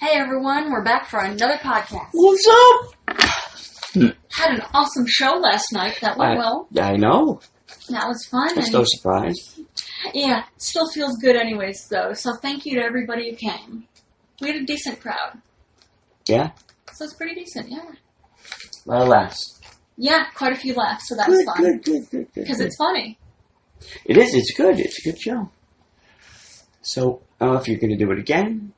Hey everyone, we're back for another podcast. What's up? Had an awesome show last night. That went well. I know. That was fun. I'm so surprised. Yeah, it still feels good anyways though, so thank you to everybody who came. We had a decent crowd. Yeah? So it's pretty decent, yeah. A lot of laughs. Yeah, quite a few laughs, so that was fun. Good. Because it's funny. It is, it's good. It's a good show. So, I don't know if you're going to do it again.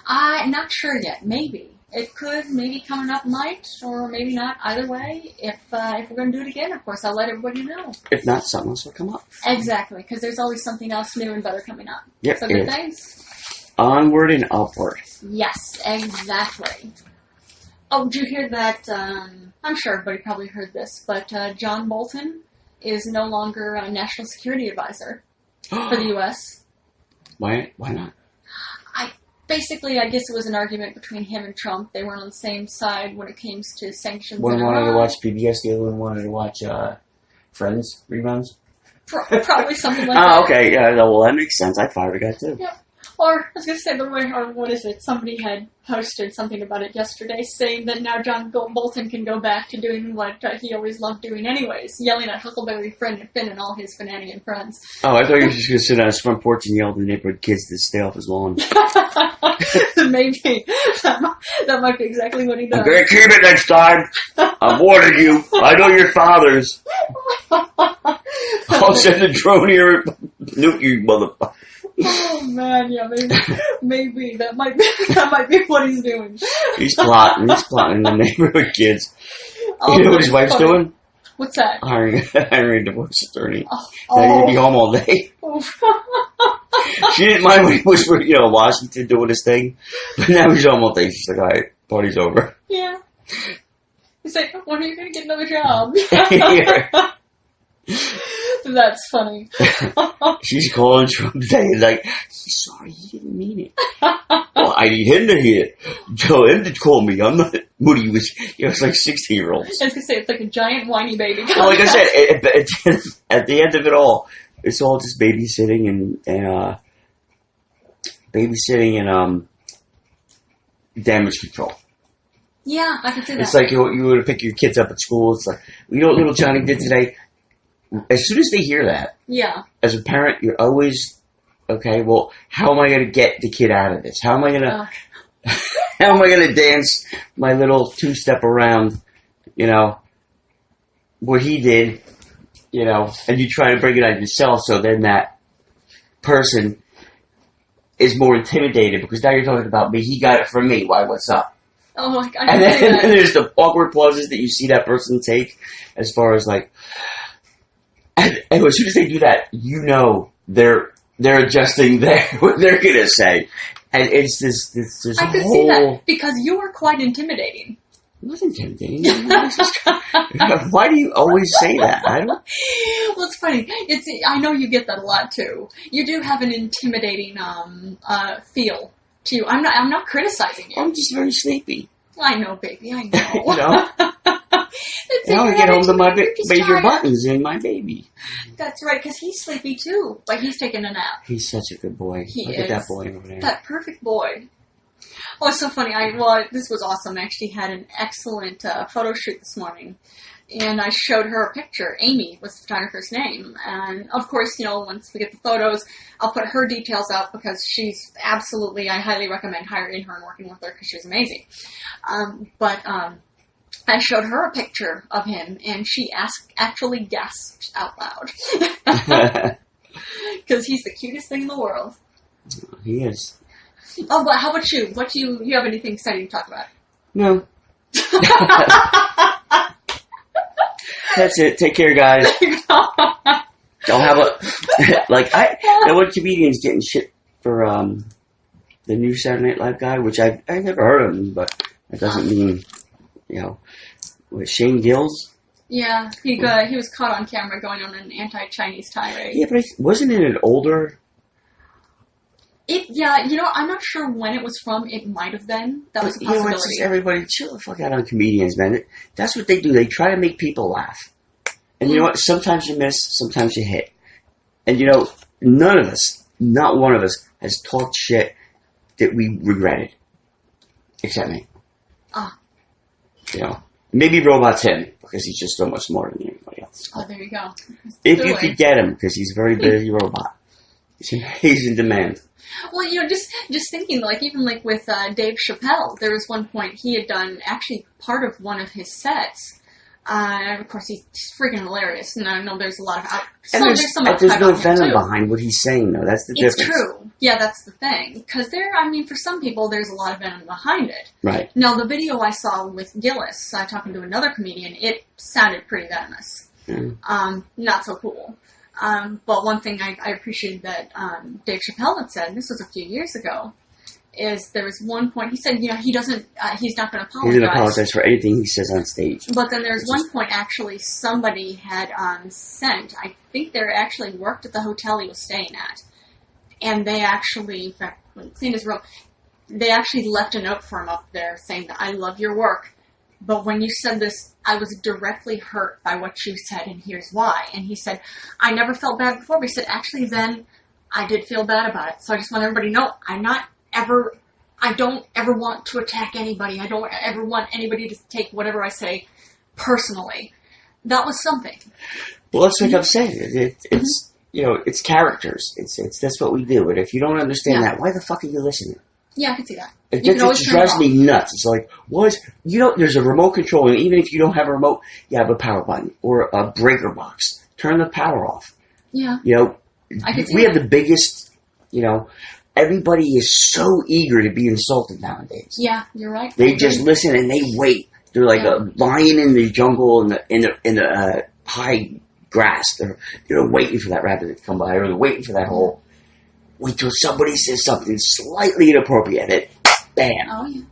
I'm not sure yet. Maybe. It could, maybe coming up might, or maybe not. Either way, if we're going to do it again, of course, I'll let everybody know. If not, something else will come up. Exactly, because there's always something else new and better coming up. Yep, So good things. Onward and upward. Yes, exactly. Oh, did you hear that? I'm sure everybody probably heard this, but John Bolton is no longer a national security advisor for the U.S. Why not? I guess it was an argument between him and Trump. They weren't on the same side when it came to sanctions. One wanted to watch PBS, the other one wanted to watch Friends reruns. Probably something like that. Oh, okay. Yeah, well, that makes sense. I'd fire a guy, too. Yep. Or, I was going to say, what is it? Somebody had posted something about it yesterday, saying that now John Bolton can go back to doing what he always loved doing anyways, yelling at Huckleberry Finn and all his Fananian friends. Oh, I thought you were just going to sit on his front porch and yell at the neighborhood kids to stay off his lawn. Maybe. That might be exactly what he does. I'm going to keep it next time. I'm warning you. I know your fathers. I'll send a drone here and nuke you, motherfucker. Oh man, yeah, maybe that might be what he's doing. He's plotting the neighborhood kids. Oh, you know what his wife's doing? What's that? Hiring a divorce attorney. Oh. Now he'll be home all day. She didn't mind when he was, Washington doing his thing, but now he's home all day. She's like, all right, party's over. Yeah. He's like, when are you going to get another job? Yeah. That's funny. She's calling Trump today like, he's sorry, he didn't mean it. Well, I need him to hear it. Tell him to call me. I'm not what he was. It's like 16-year-olds. I was going to say, it's like a giant whiny baby. Well, like I said, at the end of it all, it's all just babysitting and damage control. Yeah, I can see that. It's like you were to pick your kids up at school. It's like, you know what little Johnny did today? As soon as they hear that, yeah, as a parent, you're always, okay, well, how am I going to get the kid out of this? How am I going to dance my little two-step around, what he did, and you try to bring it out of yourself, so then that person is more intimidated because now you're talking about me. He got it from me. Why? What's up? Oh, I can and see that. then there's the awkward pauses that you see that person take as far as like, and as soon as they do that, they're adjusting what they're gonna say, and it's this I could see that because you are quite intimidating. It wasn't intimidating. Why do you always say that? I don't. Well, it's funny. I know you get that a lot too. You do have an intimidating feel to you. I'm not criticizing you. I'm just very sleepy. I know, baby. I know. Now I get home to my major buttons in my baby. That's right, because he's sleepy too, but he's taking a nap. He's such a good boy. Look at that boy over there. That perfect boy. Oh, it's so funny. This was awesome. I actually had an excellent photo shoot this morning. And I showed her a picture. Amy was the photographer's name. And, of course, once we get the photos, I'll put her details out because she's absolutely, I highly recommend hiring her and working with her because she's amazing. But I showed her a picture of him, and she actually gasped out loud. Because he's the cutest thing in the world. He is. Oh, but how about you? What do you have anything exciting to talk about? No. That's it. Take care, guys. Don't have I want comedians getting shit for the new Saturday Night Live guy, which I've never heard of him, but that doesn't mean what, Shane Gills. Yeah, he was caught on camera going on an anti-Chinese tirade. Yeah, but wasn't it an older? I'm not sure when it was from. It might have been. That was a possibility. It's just everybody chill the fuck out on comedians, man. That's what they do. They try to make people laugh. And you know what? Sometimes you miss, sometimes you hit. And none of us, not one of us, has talked shit that we regretted. Except me. Ah. You know, maybe Robot's him because he's just so much smarter than anybody else. Oh, there you go. If you could get him, because he's a very busy robot. He's in demand. Well, just thinking, like, even like with Dave Chappelle, there was one point he had done actually part of one of his sets. Of course, he's freaking hilarious, and I know there's a lot of there's no venom behind what he's saying, though. That's the difference. It's true. Yeah, that's the thing. Because for some people, there's a lot of venom behind it. Right. Now, the video I saw with Gillis, talking to another comedian, it sounded pretty venomous. Mm. Not so cool. But one thing I appreciated that Dave Chappelle had said, this was a few years ago, is there was one point, he said, he's not going to apologize. He didn't apologize for anything he says on stage. But then there's one point, actually, somebody had sent, I think they actually worked at the hotel he was staying at, and they actually, in fact, when he cleaned his room, they actually left a note for him up there saying that, I love your work, but when you said this, I was directly hurt by what you said, and here's why. And he said, I never felt bad before, but he said, actually, then I did feel bad about it. So I just want everybody to know, I don't ever want to attack anybody. I don't ever want anybody to take whatever I say personally. That was something. Well, that's like I'm saying. It's it's characters. That's what we do. And if you don't understand that, why the fuck are you listening? Yeah, I can see that. It just drives me nuts. It's like, there's a remote control, and even if you don't have a remote, you have a power button or a breaker box. Turn the power off. Yeah. I can see we have the biggest, everybody is so eager to be insulted nowadays. Yeah, you're right. They just listen and they wait. They're like a lion in the jungle in the high grass. They're waiting for that rabbit to come by, or they're waiting for that hole. Wait till somebody says something slightly inappropriate. Bam. Oh yeah.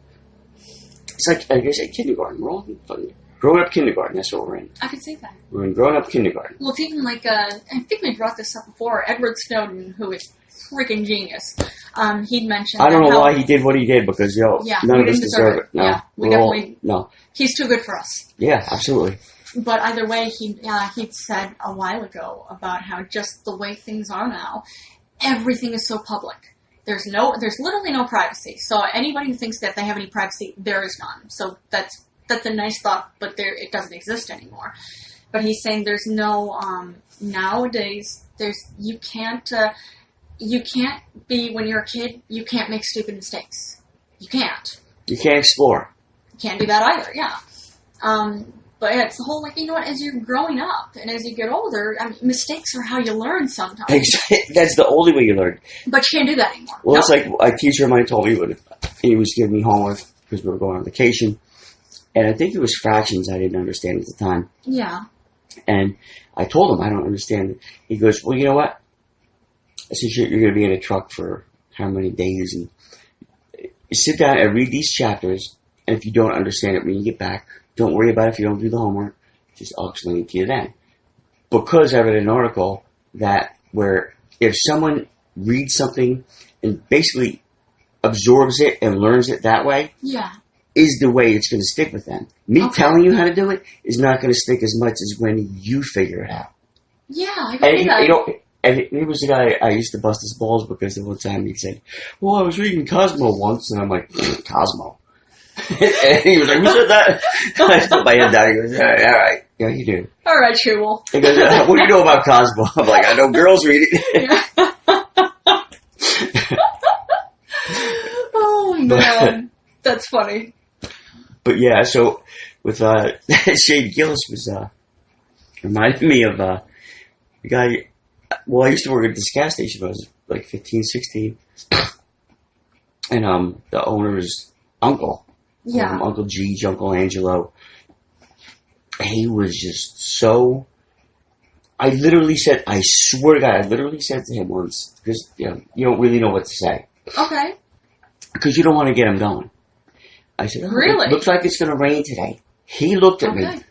It's like I said, kindergarten. We're all grown up kindergarten. That's what we're in. I can see that. We're in grown up kindergarten. Well, it's even like I think we brought this up before. Edward Snowden, who is freaking genius. He'd mentioned. I don't know why he did what he did because none of us deserve it. No, yeah, we definitely. No. He's too good for us. Yeah, absolutely. But either way, he'd said a while ago about how just the way things are now, everything is so public. There's literally no privacy. So anybody who thinks that they have any privacy, there is none. So that's a nice thought, but it doesn't exist anymore. But he's saying there's no nowadays. You can't be, when you're a kid, you can't make stupid mistakes. You can't. You can't explore. You can't do that either. Yeah. But it's the whole, as you're growing up and as you get older, mistakes are how you learn sometimes. That's the only way you learn. But you can't do that anymore. Well, it's like a teacher of mine told me when he was giving me homework because we were going on vacation. And I think it was fractions I didn't understand at the time. Yeah. And I told him I don't understand it. He goes, well, you know what? I said, you're going to be in a truck for how many days? And you sit down and read these chapters. And if you don't understand it when you get back, don't worry about it if you don't do the homework. I'll explain it to you then. Because I read an article where if someone reads something and basically absorbs it and learns it that way, is the way it's going to stick with them. Me telling you how to do it is not going to stick as much as when you figure it out. Yeah, I can see that. And he was the guy I used to bust his balls because the one time he said, well, I was reading Cosmo once, and I'm like, Cosmo? And he was like, who said that? I put my head down. He goes, all right. Yeah, you do. All right, Chewell. He goes, what do you know about Cosmo? I'm like, I know girls read it. Oh, man. That's funny. But yeah, so with Shane Gillis was reminded me of the guy. Well, I used to work at this gas station when I was like 15, 16. And the owner's uncle, Uncle G, Uncle Angelo, he was just so... I swear to God, I literally said to him once, because you don't really know what to say. Okay. Because you don't want to get him going. I said, really? It looks like it's going to rain today. He looked at me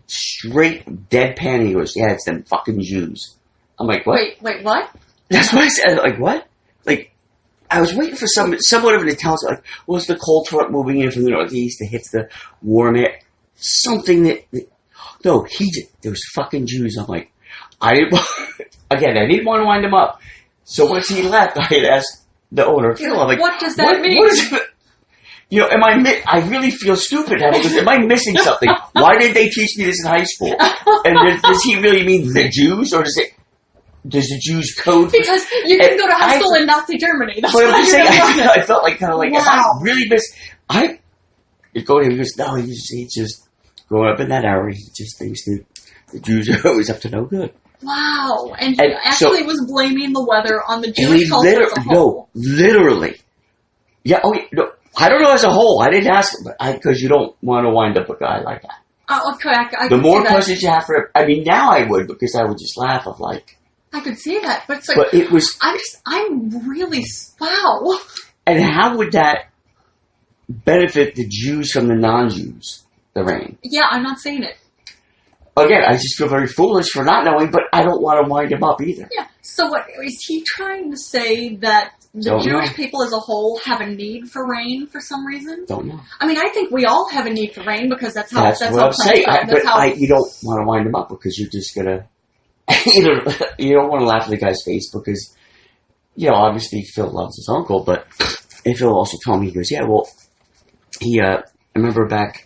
straight deadpan. He goes, yeah, it's them fucking Jews. I'm like, what? Wait, what? That's what I said. Like, what? Like, I was waiting for somewhat of an intelligence. Like, was the cold front moving in from the northeast that hits the warm air? Something no, those fucking Jews. I'm like, I didn't want to wind him up. So once he left, I had asked the owner, Phil, I'm like, what does that mean? What is it? You know, I really feel stupid now because am I missing something? Why did they teach me this in high school? And does he really mean the Jews, or does the Jews code? Because you can go to high school in Nazi Germany. That's but what I'm just saying, saying. I felt like, kind of like, Wow. if I really you go to him, he goes, no, he just, growing up in that era, he just thinks that the Jews are always up to no good. Wow. And he actually was blaming the weather on the Jewish culture as a No, whole. literally. Yeah, no, I don't know as a whole. I didn't ask him, because you don't want to wind up a guy like that. Okay, I the more questions you have for him, I mean, now I would, because I would just laugh of like. I could see that, but it's like. But it was. I'm really, wow. And how would that benefit the Jews from the non-Jews, the rain? Yeah, I'm not saying it. Again, I just feel very foolish for not knowing, but I don't want to wind him up either. Yeah. So what is he trying to say that the Jewish people as a whole have a need for rain for some reason? Don't know. I mean, I think we all have a need for rain because that's how what I'm saying. You don't want to wind him up because you're just gonna you don't want to laugh in the guy's face because obviously Phil loves his uncle, but Phil also told me, he goes, yeah, well, I remember back.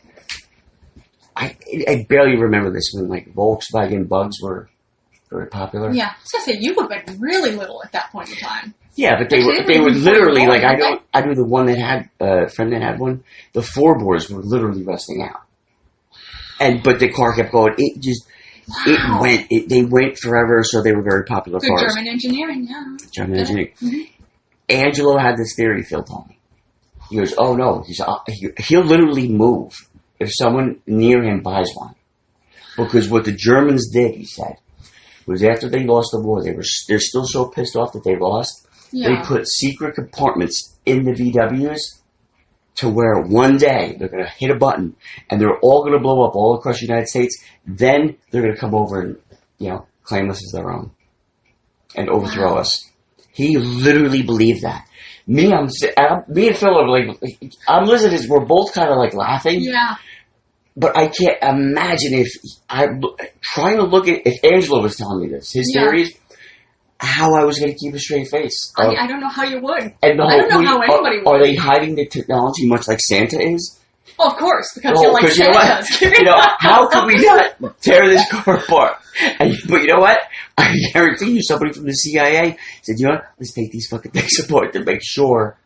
I barely remember this when like Volkswagen Bugs were very popular. Yeah, I was gonna say you would have been really little at that point in time. Yeah, but they were literally like I knew the one that had a friend that had one. The floorboards were literally rusting out, but the car kept going. They went forever, so they were very popular Good cars. German engineering, yeah. German engineering. Mm-hmm. Angelo had this theory. Phil told me. He goes, "Oh no, he'll literally move if someone near him buys one, because what the Germans did," he said, was after they lost the war, they're still so pissed off that they lost. Yeah. They put secret compartments in the VWs to where one day they're going to hit a button and they're all going to blow up all across the United States. Then they're going to come over and claim us as their own and overthrow us. He literally believed that. Me and Phil are like, I'm listening to this, we're both kind of like laughing. Yeah. But I can't imagine if I'm trying to look at if Angelo was telling me this, his theories, how I was going to keep a straight face. I don't know how you would. And I don't know how anybody would. Are they hiding the technology much like Santa is? Well, of course, because you're like Santa. How could we not tear this car apart? But you know what? I guarantee you somebody from the CIA said, you know what? Let's take these fucking things apart to make sure.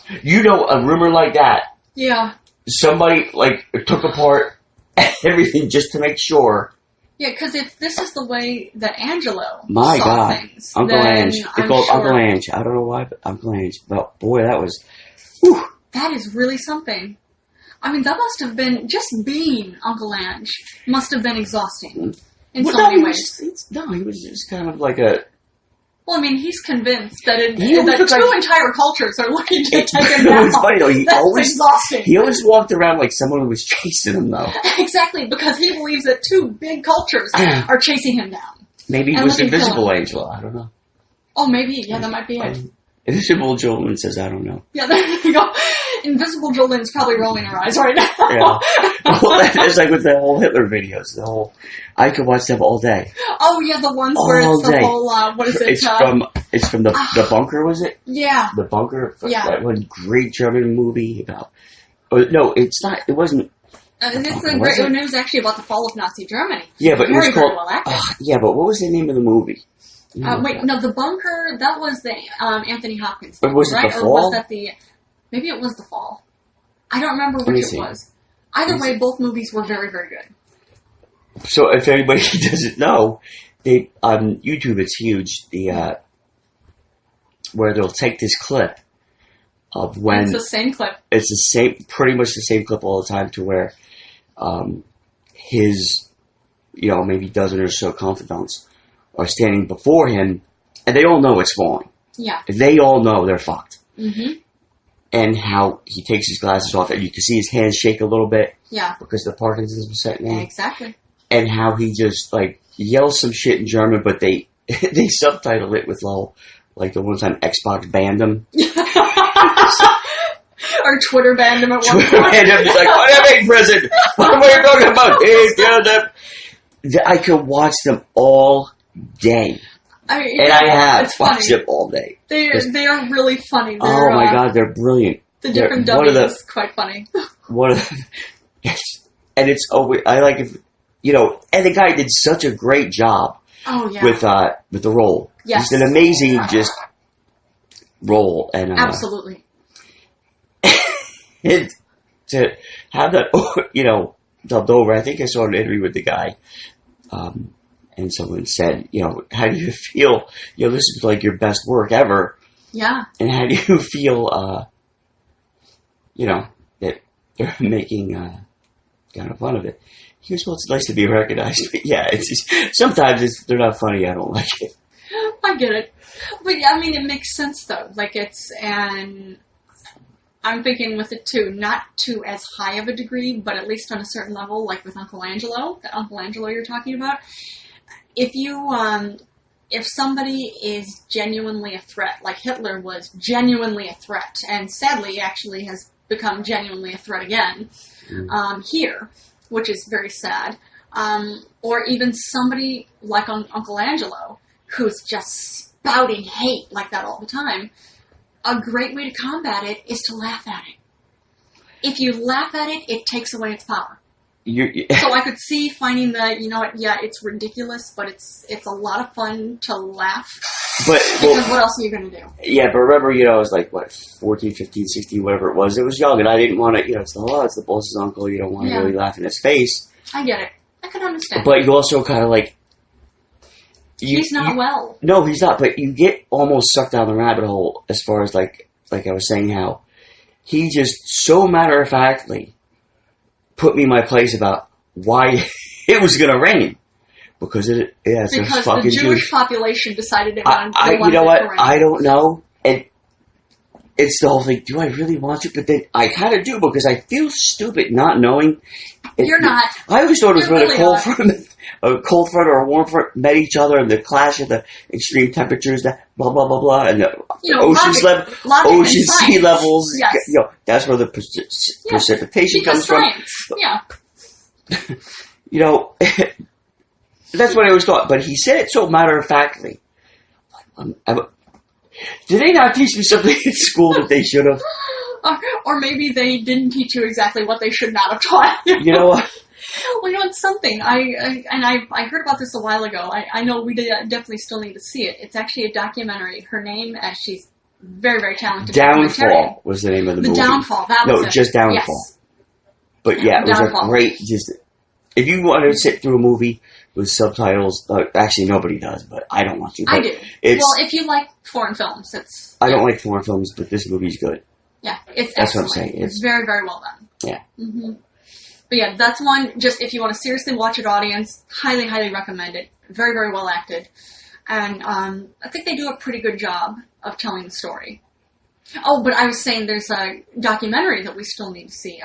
A rumor like that. Yeah. Somebody took apart everything just to make sure. Yeah, because if this is the way that Angelo saw things, Uncle Ange. They called Uncle Ange. I don't know why, but Uncle Ange. But boy, that was. Whew. That is really something. I mean, that must have been just being Uncle Ange must have been exhausting in so many ways. He was just kind of like a. Well, I mean, he's convinced that two entire cultures are looking to take him down. It was funny though. Exhausting. He always walked around like someone was chasing him, though. Exactly, because he believes that two big cultures are chasing him down. Maybe he was invisible, Angelo. I don't know. Oh, maybe. Yeah, that might be it. Invisible Jolene says, I don't know. Yeah, there you go. Invisible Jolene's probably rolling her eyes right now. Yeah. Well, it's like with the whole Hitler videos. I could watch them all day. Oh, yeah, the ones where it's the whole, what is it? It's from the Bunker, was it? Yeah. The Bunker? Yeah. That one great German movie about... no, it's not. It wasn't... It was actually about the fall of Nazi Germany. Yeah, but it was called... Well acted. Yeah, but what was the name of the movie? The Bunker, that was the Anthony Hopkins film, was it right? The Fall? Or was that maybe it was The Fall. I don't remember which it was. Either way, both movies were very, very good. So if anybody doesn't know, on YouTube it's huge, where they'll take this clip of when... It's the same clip. It's pretty much the same clip all the time to where his, maybe dozen or so confidants are standing before him, and they all know it's falling. Yeah. They all know they're fucked. Mm-hmm. And how he takes his glasses off, and you can see his hands shake a little bit. Yeah. Because the Parkinson's was setting in. Exactly. And how he just, yells some shit in German, but they subtitle it with, the one time Xbox banned him. Or Twitter banned him at one point. Twitter banned him. He's like, what am I in prison? What are you talking about? I could watch them all day. I have watched them all day. They are really funny. Oh my god, they're brilliant. The different one of W's is quite funny. One of the, yes, and it's always, I like if, and the guy did such a great job. Oh yeah. With the role. Yes. Just an amazing just role, and absolutely. And to have that, dubbed over. I think I saw an interview with the guy, and someone said, how do you feel? This is like your best work ever. Yeah. And how do you feel? That they're making kind of fun of it. He goes, well, it's nice to be recognized, but yeah, it's just, sometimes they're not funny. I don't like it. I get it, but yeah, I mean, it makes sense though. Like and I'm thinking with it too, not to as high of a degree, but at least on a certain level, like with Uncle Angelo, the Uncle Angelo you're talking about. If you, if somebody is genuinely a threat, like Hitler was genuinely a threat, and sadly actually has become genuinely a threat again, here, which is very sad, or even somebody like Uncle Angelo, who's just spouting hate like that all the time, a great way to combat it is to laugh at it. If you laugh at it, it takes away its power. So I could see finding that, it's ridiculous, but it's a lot of fun to laugh. Because what else are you going to do? Yeah, but remember, I was like, 14, 15, 16, whatever it was. It was young, and I didn't want to, it's the boss's uncle. You don't want to really laugh in his face. I get it. I can understand. But you also kind of like... He's not well. No, he's not, but you get almost sucked down the rabbit hole as far as, like I was saying, how he just so matter-of-factly put me in my place about why it was going to rain. Because it's a fucking the Jewish population decided it wanted you know what? To rain. I don't know. And it's the whole thing, do I really want to? But then I kind of do, because I feel stupid not knowing. You're not. I always thought it was when really a cold front or a warm front met each other, and the clash of the extreme temperatures, that blah, blah, blah, blah, and the ocean sea levels. Yes. That's where the precipitation comes science. from. Yeah. That's what I always thought. But he said it so matter-of-factly. Did they not teach me something in school that they should have? Or maybe they didn't teach you exactly what they should not have taught you. You know what? Well, it's something. I heard about this a while ago. I know we definitely still need to see it. It's actually a documentary. Her name, she's very, very talented. Downfall was the name of the movie. The Downfall. That was it. No, just Downfall. Yes. But yeah, it was Downfall. a great. If you want to sit through a movie with subtitles, actually nobody does, but I don't want to. I do. Well, if you like foreign films, it's. I don't like foreign films, but this movie's good. Yeah, it's that's excellent. What I'm saying. It's very, very well done. Yeah. Mm-hmm. But yeah, that's one. Just if you want to seriously watch it, audience, highly, highly recommend it. Very, very well acted, and I think they do a pretty good job of telling the story. Oh, but I was saying there's a documentary that we still need to see.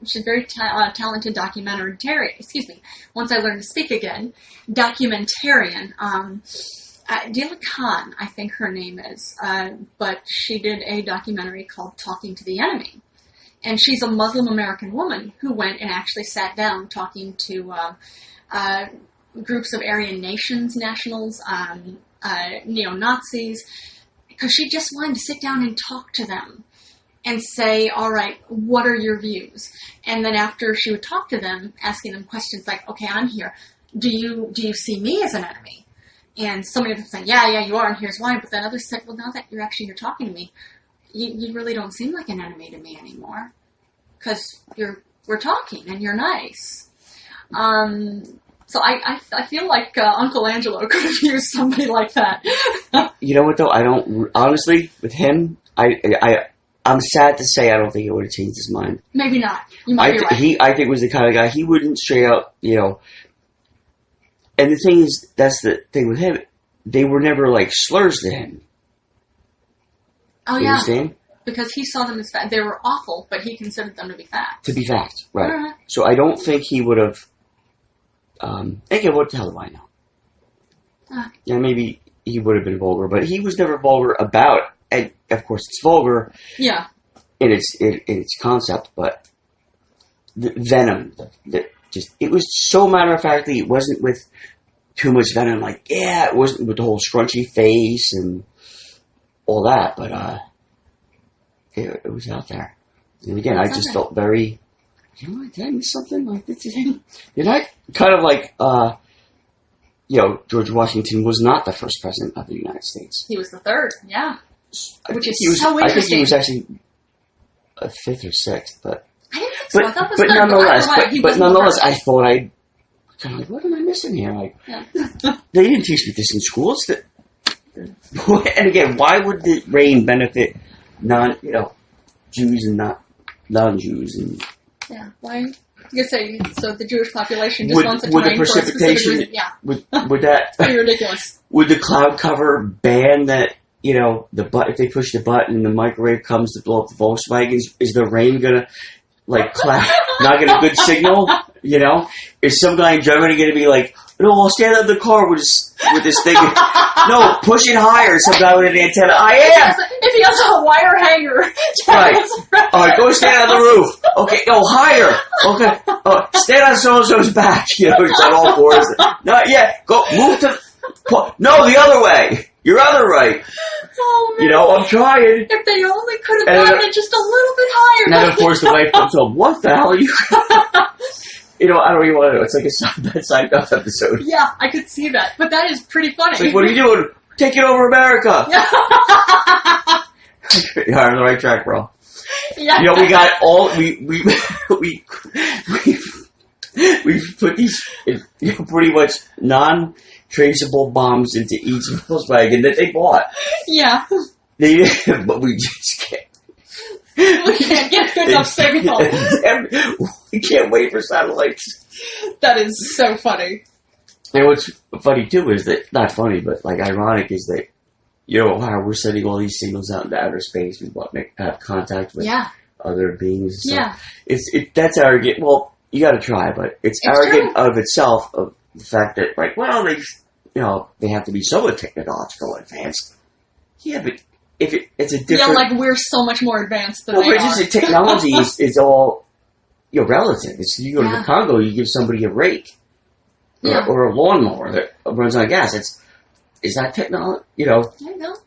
She's a very talented documentarian. Excuse me. Once I learn to speak again, documentarian. Dila Khan, I think her name is. But she did a documentary called Talking to the Enemy. And she's a Muslim American woman who went and actually sat down talking to groups of Aryan nationals, neo-Nazis, because she just wanted to sit down and talk to them and say, all right, what are your views? And then after she would talk to them, asking them questions like, okay, I'm here. Do you see me as an enemy? And so many of them saying, yeah, you are, and here's why. But then others said, well, now that you're talking to me, you really don't seem like an enemy to me anymore, because we're talking and you're nice. So I feel like Uncle Angelo could have used somebody like that. You know what though? I don't honestly with him. I'm sad to say I don't think it would have changed his mind. Maybe not. You might be right. I think was the kind of guy he wouldn't straight out, And the thing is, that's the thing with him. They were never like slurs to him. Oh, you understand? Because he saw them as fact. They were awful, but he considered them to be fact. To be fact, right. So I don't think he would have... again, what the hell do I know? Yeah, maybe he would have been vulgar, but he was never vulgar about... And, of course, it's vulgar in its concept, but the venom, it was so matter-of-factly, it wasn't with too much venom, like, it wasn't with the whole scrunchy face and all that, but, it was out there. And again, I just felt very, you know, did I miss something? Like, did I kind of like, you know, George Washington was not the first president of the United States. He was the third, yeah. Which is so interesting. I think he was actually a fifth or sixth, but. I didn't think so. I thought it was but third, nonetheless, I thought kind of like, what am I missing here? Like, they didn't teach me this in schools. And again, why would the rain benefit Jews and not non-Jews? And why? You say so. The Jewish population just wants it to rain rain for a specific reason. Yeah, would that be ridiculous? Would the cloud cover ban that? You know, if they push the button and the microwave comes to blow up the Volkswagens, is the rain gonna not get a good signal? You know, is some guy in Germany gonna be like, no, I'll stand on the car with this thing. No, push it higher. Some guy with an antenna. I am. If he has a wire hanger. Right. All right, go stand on the roof. Okay, no, higher. Okay, stand on so-and-so's back. You know, it's on all fours. Not yet. Go, move to, no, the other way. Your other right. Oh, man. You know, I'm trying. If they only could have gotten it just a little bit higher. And then, of course, the wife comes home. What the hell are you? You know, I don't even want to know. It's like a side episode. Yeah, I could see that. But that is pretty funny. It's like, what are you doing? Taking over America. You're on the right track, bro. Yeah. You know, we got all we put these pretty much non-traceable bombs into each Volkswagen that they bought. Yeah. But we just can't. We can't get good enough signal. We can't wait for satellites. That is so funny. And what's funny too is that, not funny, but like ironic, is that, you know, how we're sending all these signals out into outer space. We have contact with other beings. So that's arrogant. Well, you got to try, but it's arrogant of itself, of the fact that, like, well, they have to be somewhat technological advanced. Yeah, but if it's a different, like we're so much more advanced than they but are. just technology is all, you know, relative. It's, you go to the Congo, you give somebody a rake or a lawnmower that runs on gas. Is that technology? You know,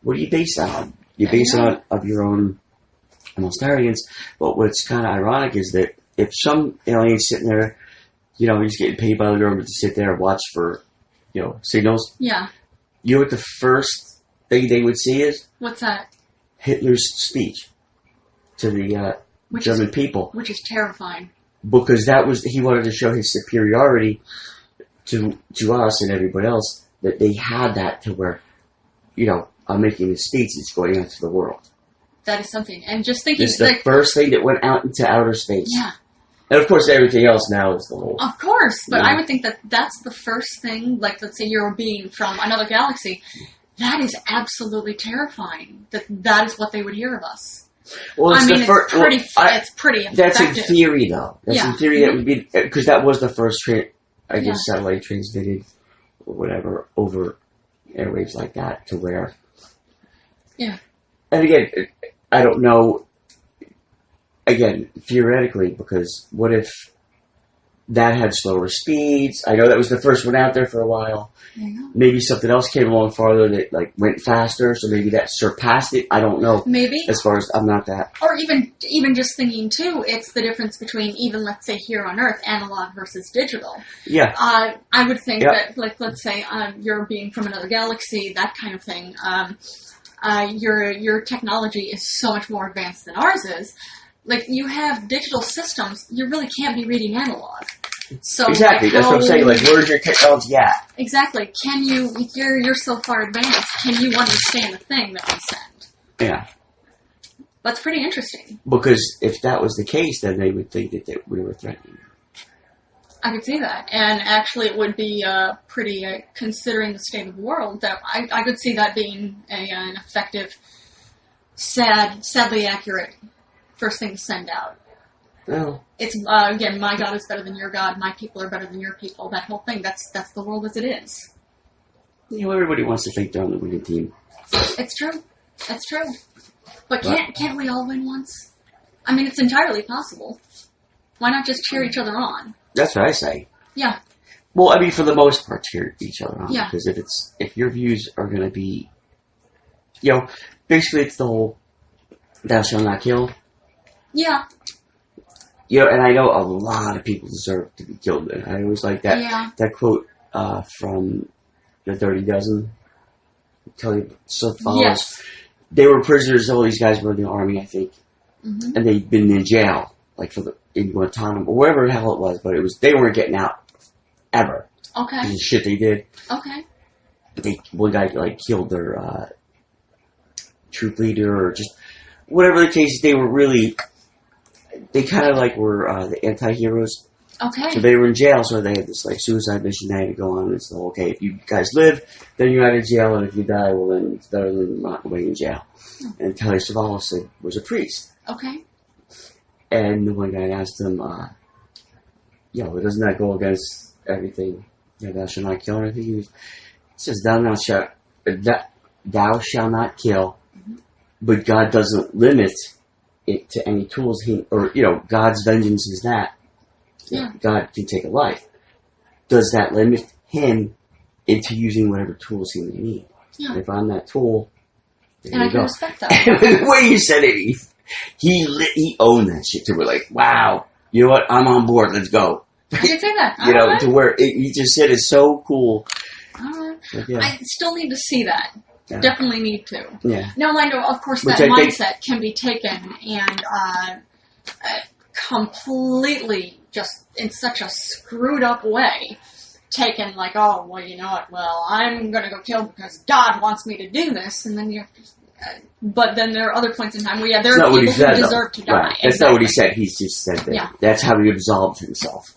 what do you base that on? You base it on of your own almost arrogance. But what's kind of ironic is that if some alien's sitting there, you know, he's getting paid by the government to sit there and watch for, you know, signals. Yeah. You know what the first thing they would see is? What's that? Hitler's speech to the German people. Which is terrifying. Because he wanted to show his superiority to us and everybody else, that they had that to where, you know, I'm making this speech, it's going out to the world. That is something. And just thinking... It's the first thing that went out into outer space. Yeah. And of course everything else now is the whole... Of course, but I would think that that's the first thing, like let's say you're a being from another galaxy, that is absolutely terrifying. That is what they would hear of us. Well, it's it's pretty effective. That's in theory, though. That's in theory. That would be... Because that was the first, satellite transmitted or whatever over airwaves like that to where... Yeah. And again, I don't know... Again, theoretically, because what if that had slower speeds? I know that was the first one out there for a while. Maybe something else came along farther that like went faster, so maybe that surpassed it. I don't know. Maybe. As far as I'm not that. Or even just thinking too, it's the difference between even let's say here on Earth, analog versus digital. Yeah. I would think that like let's say you're being from another galaxy, that kind of thing. Your technology is so much more advanced than ours is. Like, you have digital systems, you really can't be reading analog. So exactly, that's what I'm saying. Like, where's your technology at? Exactly. You're so far advanced, can you understand the thing that we send? Yeah. That's pretty interesting. Because if that was the case, then they would think that we were threatening. I could see that. And actually, it would be pretty, considering the state of the world, that I could see that being an effective, sadly accurate first thing to send out. Well, it's again, my God is better than your God, my people are better than your people. That whole thing, that's the world as it is. You know, everybody wants to think they're on the winning team. It's true. It's true. But can't we all win once? I mean, it's entirely possible. Why not just cheer each other on? That's what I say. Yeah. Well, I mean, for the most part, cheer each other on. Yeah. Because if your views are going to be, you know, basically it's the whole thou shalt not kill. Yeah. You know, and I know a lot of people deserve to be killed. And I always like that quote from The Dirty Dozen. Tell you, so follows. Yes. They were prisoners. All these guys were in the army, I think, and they'd been in jail, like in Guantanamo or wherever the hell it was. But they weren't getting out ever. Okay. The shit they did. Okay. One guy like killed their troop leader or just whatever the case. They were really. They kind of like were the anti-heroes. Okay. So they were in jail, so they had this like suicide mission they had to go on. And so, okay, if you guys live, then you're out of jail, and if you die, well, then it's better than rotting away in jail. And Telly Savalas was a priest. Okay. And the one guy asked him, well, doesn't that go against everything? You know, thou shalt not kill or anything? He says, thou shalt not kill, but God doesn't limit it to any tools God's vengeance is that. Yeah. God can take a life. Does that limit him into using whatever tools he may need? Yeah. And if I'm that tool, and I can respect that. The way you said it, he owned that shit to where like, wow, you know what? I'm on board. Let's go. I can say that. To where he just said it's so cool. Like, I still need to see that. Yeah. Definitely need to. Yeah. Now, I know, of course, that mindset can be taken and completely just in such a screwed up way taken like, oh, well, you know what, well, I'm going to go kill because God wants me to do this, and then you're but then there are other points in time where, there are people who deserve to die. Right. That's not what he said. He's just said that. Yeah. That's how he absolved himself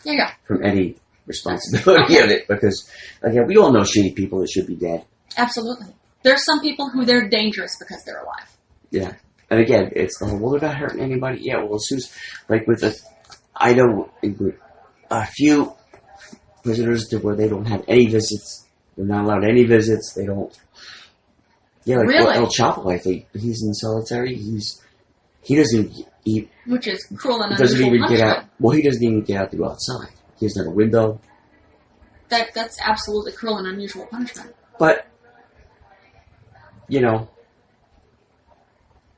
from any responsibility of it, because, again, we all know shitty people that should be dead. Absolutely. There's some people who they're dangerous because they're alive. Yeah. And again, it's the whole, well, they're not hurting anybody. Yeah, well, as soon as, like I know a few prisoners to where they don't have any visits. They're not allowed any visits. They don't. Yeah, like really? El Chapo, I think. He's in solitary. He doesn't eat. Which is cruel and doesn't even punishment. get out. Well, he doesn't even get out to go outside. He doesn't have a window. That's absolutely cruel and unusual punishment. But,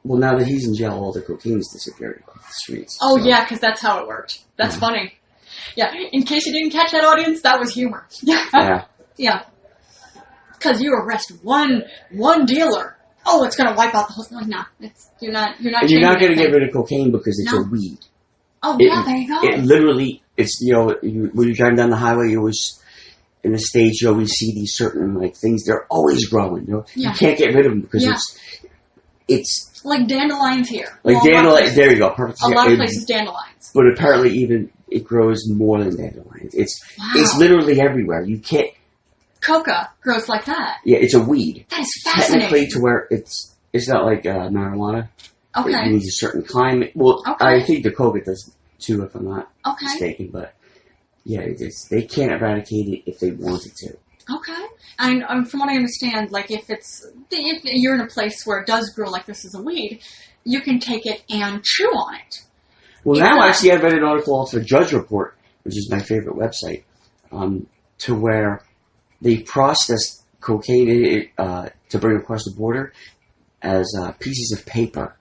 well, now that he's in jail, all the cocaine's disappeared off the streets. Oh, so. Yeah, because that's how it worked. That's funny. Yeah, in case you didn't catch that, audience, that was humor. Yeah. Yeah. Because you arrest one dealer. Oh, it's going to wipe out the whole thing. No, you're not and you're not going to get rid of cocaine because it's a weed. Oh, yeah, there you go. It literally, it's, when you're driving down the highway, you always, in the States, you always see these certain, things, they're always growing, You can't get rid of them because it's like dandelions here. Like dandelions, there you go. Perfect. A lot of places, dandelions. But apparently even, it grows more than dandelions. It's literally everywhere. You can't. Coca grows like that. Yeah, it's a weed. That is fascinating. Technically to where it's not like marijuana. Okay. It needs a certain climate. Well, I think the coca does too, if I'm not mistaken. But yeah, they can't eradicate it if they wanted to. Okay. And from what I understand, if you're in a place where it does grow like this as a weed, you can take it and chew on it. Well, now actually I read an article off the Judge Report, which is my favorite website, to where they process cocaine to bring across the border as pieces of paper.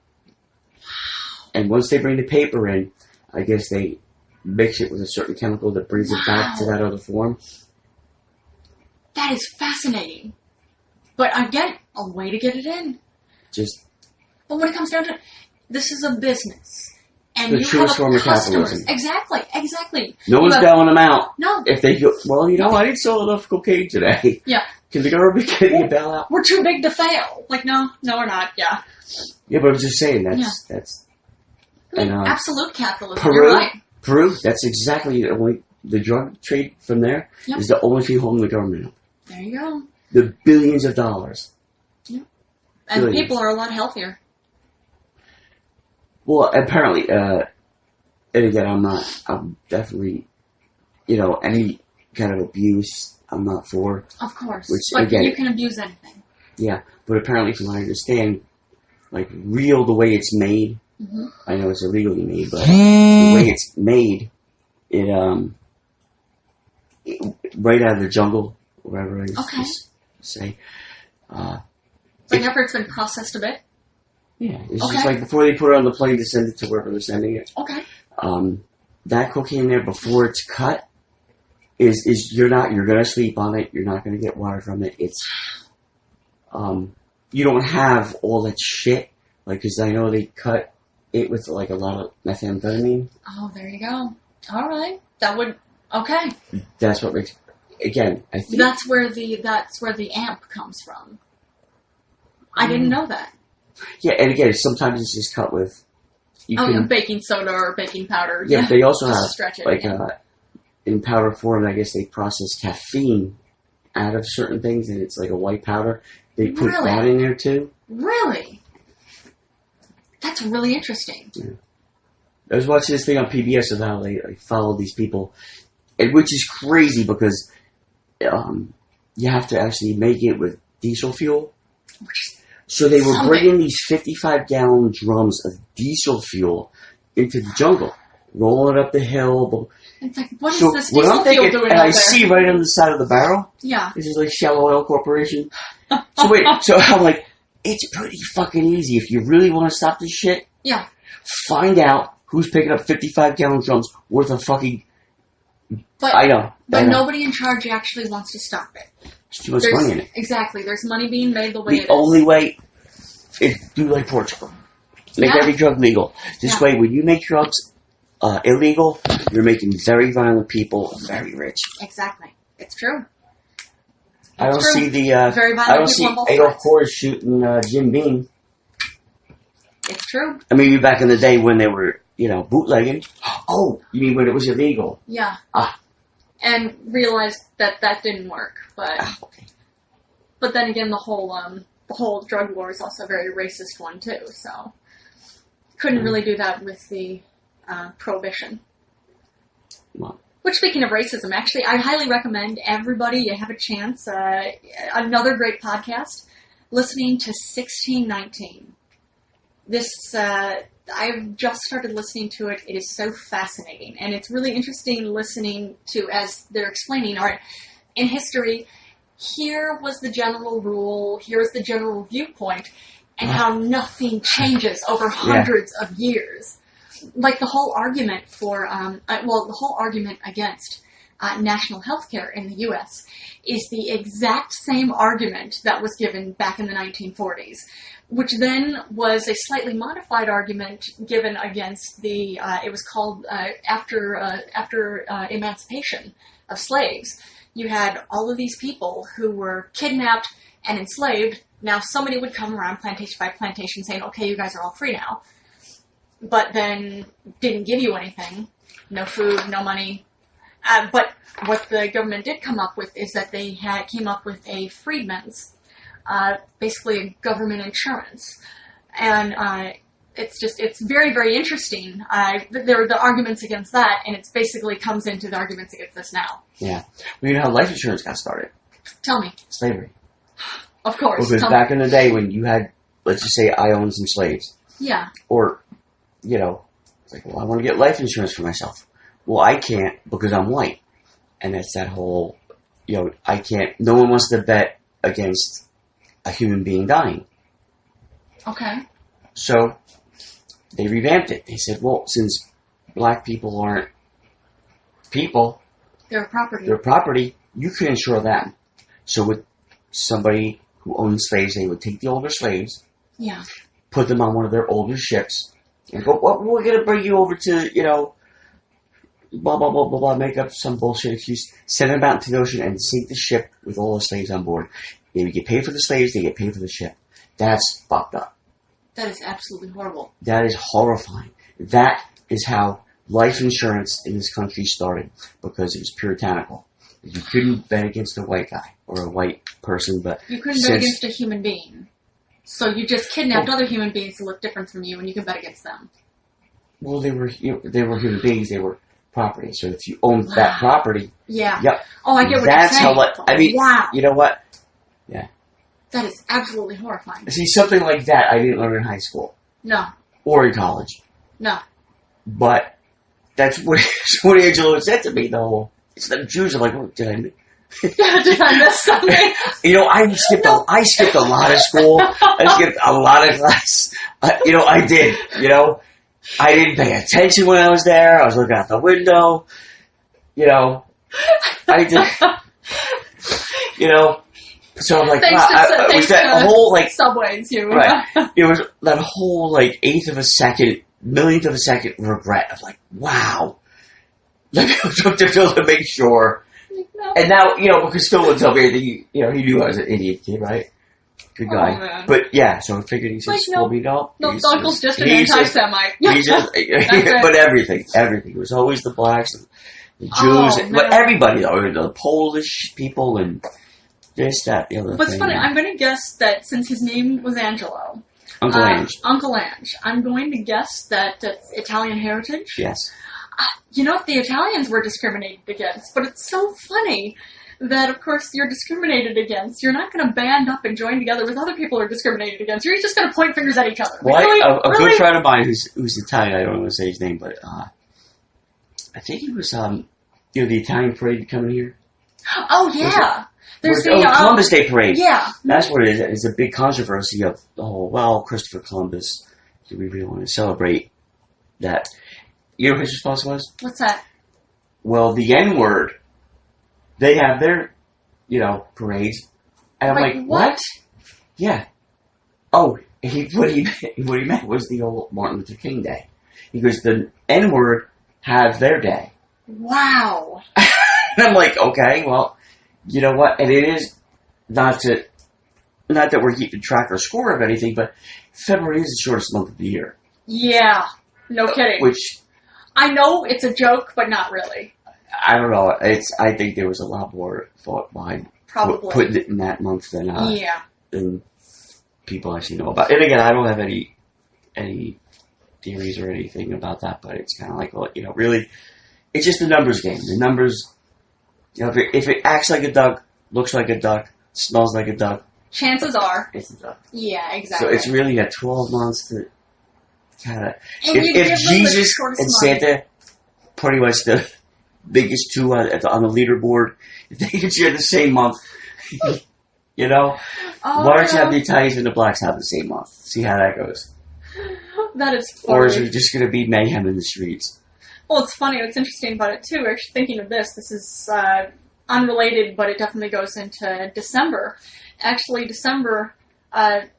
And once they bring the paper in, I guess they mix it with a certain chemical that brings it back to that other form. That is fascinating. But again, a way to get it in. But when it comes down to it, this is a business. And the truest form of capitalism. Exactly. No one's bailing them out. No. If they go, well, I didn't sell enough cocaine today. Yeah. Can the government get me a bailout? We're too big to fail. No, we're not. Yeah. Yeah, but I'm just saying that's. And, absolute capitalism. You're right. Peru. That's exactly the drug trade from there is the only thing holding the government up. There you go. The billions of dollars. Yeah. And people are a lot healthier. Well, apparently, and again, I'm definitely, any kind of abuse, I'm not for. Of course. But again, you can abuse anything. Yeah, but apparently, from what I understand, real, the way it's made, I know it's illegally made, but the way it's made, it right out of the jungle, wherever I used to say. After it's been processed a bit? Yeah, it's just like before they put it on the plane to send it to wherever they're sending it. Okay. That cocaine there before it's cut is you're gonna sleep on it. You're not gonna get water from it. It's you don't have all that shit like because I know they cut it with like a lot of methamphetamine. Oh, there you go. All right, that would okay. That's what makes. Again, I think that's where the amp comes from. I didn't know that. Yeah, and again, sometimes it's just cut with. Baking soda or baking powder. Yeah, they also have stretch it, like in powder form. I guess they process caffeine out of certain things, and it's like a white powder. They put that in there too. Really? That's really interesting. Yeah. I was watching this thing on PBS of how they follow these people, and which is crazy because you have to actually make it with diesel fuel. So they were bringing these 55-gallon drums of diesel fuel into the jungle, rolling it up the hill. It's like, what is this diesel fuel doing and out I there? see right on the side of the barrel, this is like Shell Oil Corporation. So I'm like, it's pretty fucking easy. If you really want to stop this shit, find out who's picking up 55-gallon drums worth of fucking... But nobody in charge actually wants to stop it. There's too much money in it. Exactly. There's money being made the way it is. The only way is do like Portugal. Make every drug legal. This way, when you make drugs illegal, you're making very violent people very rich. Exactly. It's true. I don't see Adolf Kors shooting Jim Beam. It's true. I mean, back in the day when they were, bootlegging. Oh, you mean when it was illegal? Yeah. And realized that didn't work, but then again, the whole drug war is also a very racist one too. So couldn't really do that with the prohibition. Well. Which, speaking of racism, actually, I highly recommend everybody, you have a chance, another great podcast, listening to 1619. This, I've just started listening to it. It is so fascinating. And it's really interesting listening to, as they're explaining, all right, in history, here was the general rule, here's the general viewpoint, and how nothing changes over hundreds of years. Like the whole argument for, the whole argument against national health care in the U.S. is the exact same argument that was given back in the 1940s, which then was a slightly modified argument given against it was called, after emancipation of slaves. You had all of these people who were kidnapped and enslaved. Now somebody would come around plantation by plantation saying, okay, you guys are all free now. But then didn't give you anything. No food, no money. But what the government did come up with is that they came up with a freedmen's, basically a government insurance. And it's very, very interesting. There are the arguments against that, and it basically comes into the arguments against this now. Yeah. Well, you know how life insurance got started? Tell me. Slavery. Of course. Because back in the day when you had, let's just say I owned some slaves. Yeah. Or, it's like, well, I want to get life insurance for myself. Well, I can't because I'm white. And that's that whole, I can't, no one wants to bet against a human being dying. Okay. So, they revamped it. They said, well, since black people aren't people. They're property. They're property, you can insure them. So with somebody who owned slaves, they would take the older slaves. Yeah. Put them on one of their older ships. And go, well, we're going to bring you over to, blah, blah, blah, blah, blah, make up some bullshit excuse, send them out into the ocean and sink the ship with all the slaves on board. They would get paid for the slaves, they get paid for the ship. That's fucked up. That is absolutely horrible. That is horrifying. That is how life insurance in this country started, because it was puritanical. You couldn't bet against a white guy or a white person, but you couldn't bet against a human being. So you just kidnapped other human beings who look different from you, and you can bet against them. Well, they were human beings. They were property. So if you owned that property, yep. Oh, I get what you're saying. Wow. You know what? Yeah. That is absolutely horrifying. See, something like that I didn't learn in high school. No. Or in college. No. But that's what Angelo said to me. It's the Jews are like, oh, did I Did I miss something? I skipped a lot of school. I skipped a lot of class. I did. I didn't pay attention when I was there. I was looking out the window. I did. So I'm like, Thanks wow. It was that whole subways, right. It was that whole millionth of a second regret of wow. I took the Phil to make sure. No. And now, because Phil would tell me everything, he knew I was an idiot kid, right? Good guy. Man. But yeah, so I figured he said, school me up. No, Uncle's just an anti-Semite. But everything. It was always the blacks, the Jews, but everybody, though, the Polish people and this, that, the other What's thing. funny, I'm going to guess that since his name was Angelo. Uncle Ange. Uncle Ange. I'm going to guess that it's Italian heritage. Yes. The Italians were discriminated against, but it's so funny that, of course, you're discriminated against. You're not going to band up and join together with other people who are discriminated against. You're just going to point fingers at each other. Well, really? A good friend of mine who's Italian, I don't want to say his name, but I think he was, the Italian parade coming here. Oh, yeah. There's the Columbus Day parade. Yeah. That's what it is. It's a big controversy of, Christopher Columbus. Do we really want to celebrate that? You know what his response was? What's that? Well, the N-word, they have their, parades. And I'm like, what? Yeah. Oh, what he meant was the old Martin Luther King Day. He goes, the N-word have their day. Wow. And I'm like, okay, well, you know what? And it is not that we're keeping track or score of anything, but February is the shortest month of the year. Yeah. No kidding. Which I know it's a joke, but not really. I don't know. I think there was a lot more thought behind putting it in that month than people actually know about. And again, I don't have any theories or anything about that, but it's kind of like, well, really, it's just a numbers game. The numbers, if it acts like a duck, looks like a duck, smells like a duck, chances are it's a duck. Yeah, exactly. So it's really 12 months to kind of. If Jesus and Santa, pretty much the biggest two on the leaderboard, if they could share the same month, why don't you have the Italians and the blacks have the same month? See how that goes. That is funny. Or is it just going to be mayhem in the streets? Well, it's funny. What's interesting about it, too, actually thinking of this is unrelated, but it definitely goes into December. Actually, December,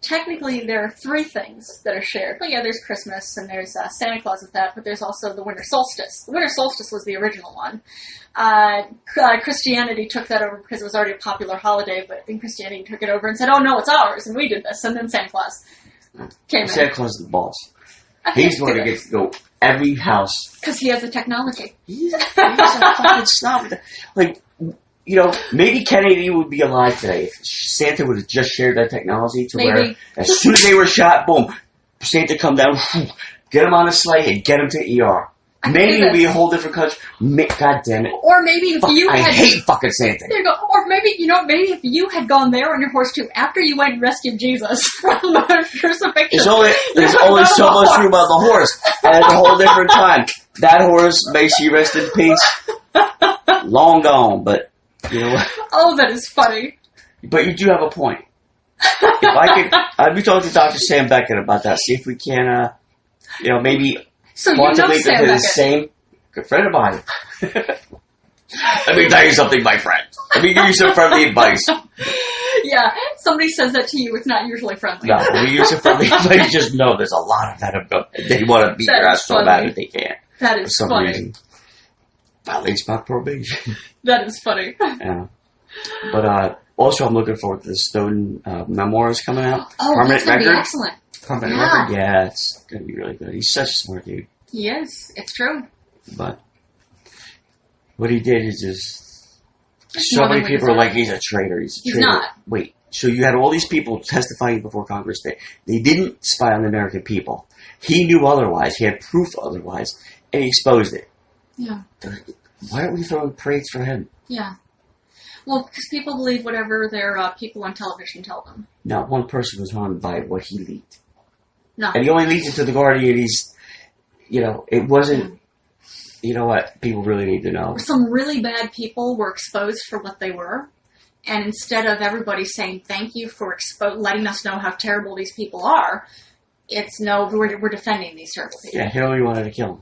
technically there are 3 things that are shared. But yeah, there's Christmas and there's Santa Claus with that, but there's also the winter solstice. The winter solstice was the original one. Christianity took that over because it was already a popular holiday, but then Christianity took it over and said, oh no, it's ours, and we did this, and then Santa Claus came in. Santa Claus is the boss. He's the one that gets to go every house. Because he has the technology. He's a fucking snob. Maybe Kennedy would be alive today if Santa would have just shared that technology to where as soon as they were shot, boom, Santa come down, get him on a sleigh and get him to ER. Maybe it would be a whole different country. God damn it. Or maybe if I hate fucking Santa. There you go. Or maybe, maybe if you had gone there on your horse too, after you went and rescued Jesus from the crucifixion. There's only so much room on the horse. And it's a whole different time. That horse, may she rest in peace. Long gone, but you know what? Oh, that is funny. But you do have a point. If I could, I'd be talking to Dr. Sam Beckett about that. See if we can, maybe... So you know Sam Beckett. The same good friend of mine. Let me tell you something, my friend. Let me give you some friendly advice. Yeah, somebody says that to you, it's not usually friendly. No, we use some friendly advice. Just know there's a lot of that. They want to beat your ass so bad that they can. That is for some funny. Reason. Violates my probation. That is funny. Yeah. But also, I'm looking forward to the Stone memoirs coming out. Oh, Permanent that's going to be record. excellent. Permanent record? Yeah, it's going to be really good. He's such a smart dude. He is. It's true. But what he did is just... So many people are like, he's a traitor. He's a traitor. Not. Wait, so you had all these people testifying before Congress. They didn't spy on the American people. He knew otherwise. He had proof otherwise. And he exposed it. Yeah. Why aren't we throwing parades for him? Yeah. Well, because people believe whatever their people on television tell them. Not one person was harmed by what he leaked. No. And he only leaked it to the Guardian. He's, it wasn't you know what? People really need to know. Some really bad people were exposed for what they were. And instead of everybody saying thank you for letting us know how terrible these people are, it's no, we're defending these terrible people. Yeah, Hillary wanted to kill him.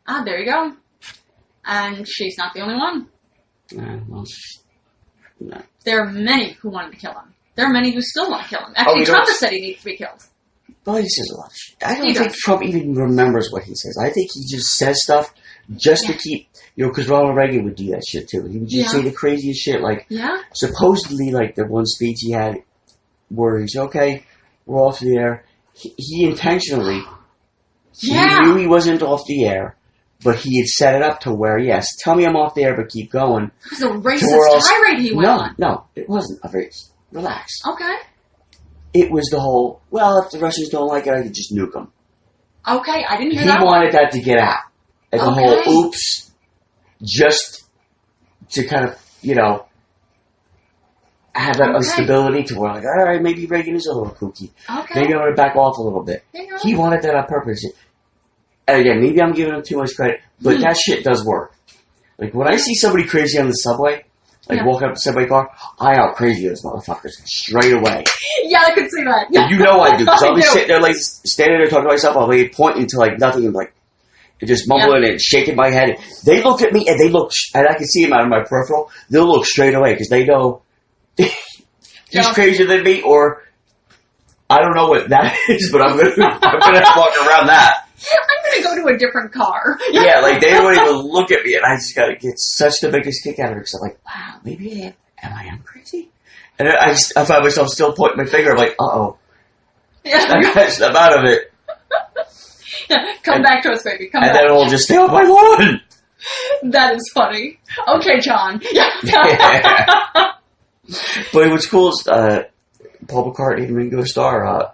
Ah, there you go. And she's not the only one. Well, no. There are many who wanted to kill him. There are many who still want to kill him. Actually, Trump has said he needs to be killed. Well, he says a lot of shit. I don't think Trump even remembers what he says. I think he just says stuff just to keep, because Ronald Reagan would do that shit too. He would just say the craziest shit. Like, supposedly, like the one speech he had where he's, okay, we're off the air. He intentionally, he knew he wasn't off the air, but he had set it up to where, yes, tell me I'm off the air, but keep going. It was a racist tirade he went on. No, it wasn't a racist. Relax. Okay. It was the whole, well, if the Russians don't like it, I could just nuke them. Okay, I didn't hear that. He wanted that to get out. And the whole oops, just to kind of, have that instability to where, like, all right, maybe Reagan is a little kooky. Okay. Maybe I'm going to back off a little bit. He wanted that on purpose. And again, maybe I'm giving him too much credit, but that shit does work. Like, when I see somebody crazy on the subway, walking up the subway car, I out crazy those motherfuckers straight away. Yeah, I could see that. Yeah. And you know I do, because I'll be sitting there, like, standing there talking to myself, I'll be pointing to, like, nothing, and, like, just mumbling and shaking my head. They look at me, and and I can see them out of my peripheral, they'll look straight away, because they know he's crazier than me, or I don't know what that is, but I'm gonna walk around that. I'm gonna go to a different car. Yeah, like, they don't even look at me, and I just gotta get such the biggest kick out of it, because I'm like, wow, maybe I am crazy? And I find myself still pointing my finger, I'm like, uh-oh. Yeah. I'm out of it. Come back to us, baby. Come back. And then it'll just stay on my lawn. That is funny. Okay, John. But what's cool is Paul McCartney and Ringo Starr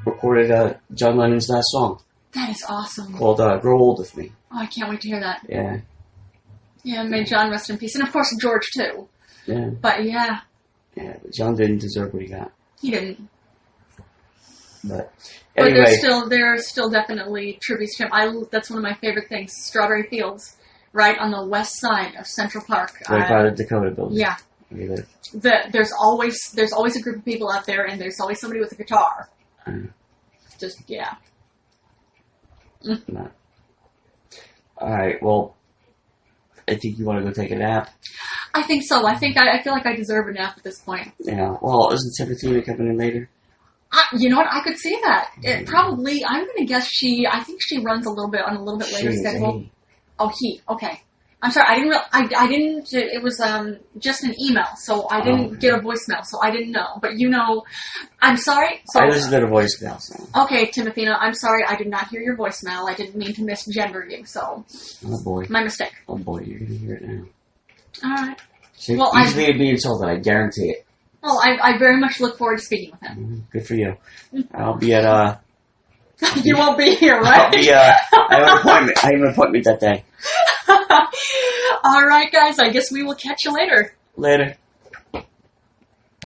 recorded John Lennon's last song. That is awesome. Called Grow Old With Me. Oh, I can't wait to hear that. Yeah. Yeah, may John rest in peace. And of course George too. Yeah. But yeah. Yeah, but John didn't deserve what he got. He didn't. But anyway. But there's still definitely tributes to him. That's one of my favorite things. Strawberry Fields, right on the west side of Central Park. Right by the Dakota building. Yeah. There's always a group of people out there, and there's always somebody with a guitar. Just No. All right. Well, I think you want to go take a nap. I think so. I feel like I deserve a nap at this point. Yeah. Well, isn't Sabatina coming in later? You know what? I could see that. It probably. I'm going to guess I think she runs a little bit later schedule. Oh, okay. I'm sorry. I didn't. It was just an email, so I didn't get a voicemail, so I didn't know. But I'm sorry. So, I listened to the voicemail. So. Okay, Timothina, I'm sorry. I did not hear your voicemail. I didn't mean to misgender you. So. Oh boy. My mistake. Oh boy, you're going to hear it now. All right. So easily to be insulted. I guarantee it. Well, I very much look forward to speaking with him. Good for you. I'll be at You won't be here, right? I'll be I have an appointment. I have an appointment that day. All right, guys. I guess we will catch you later. Later.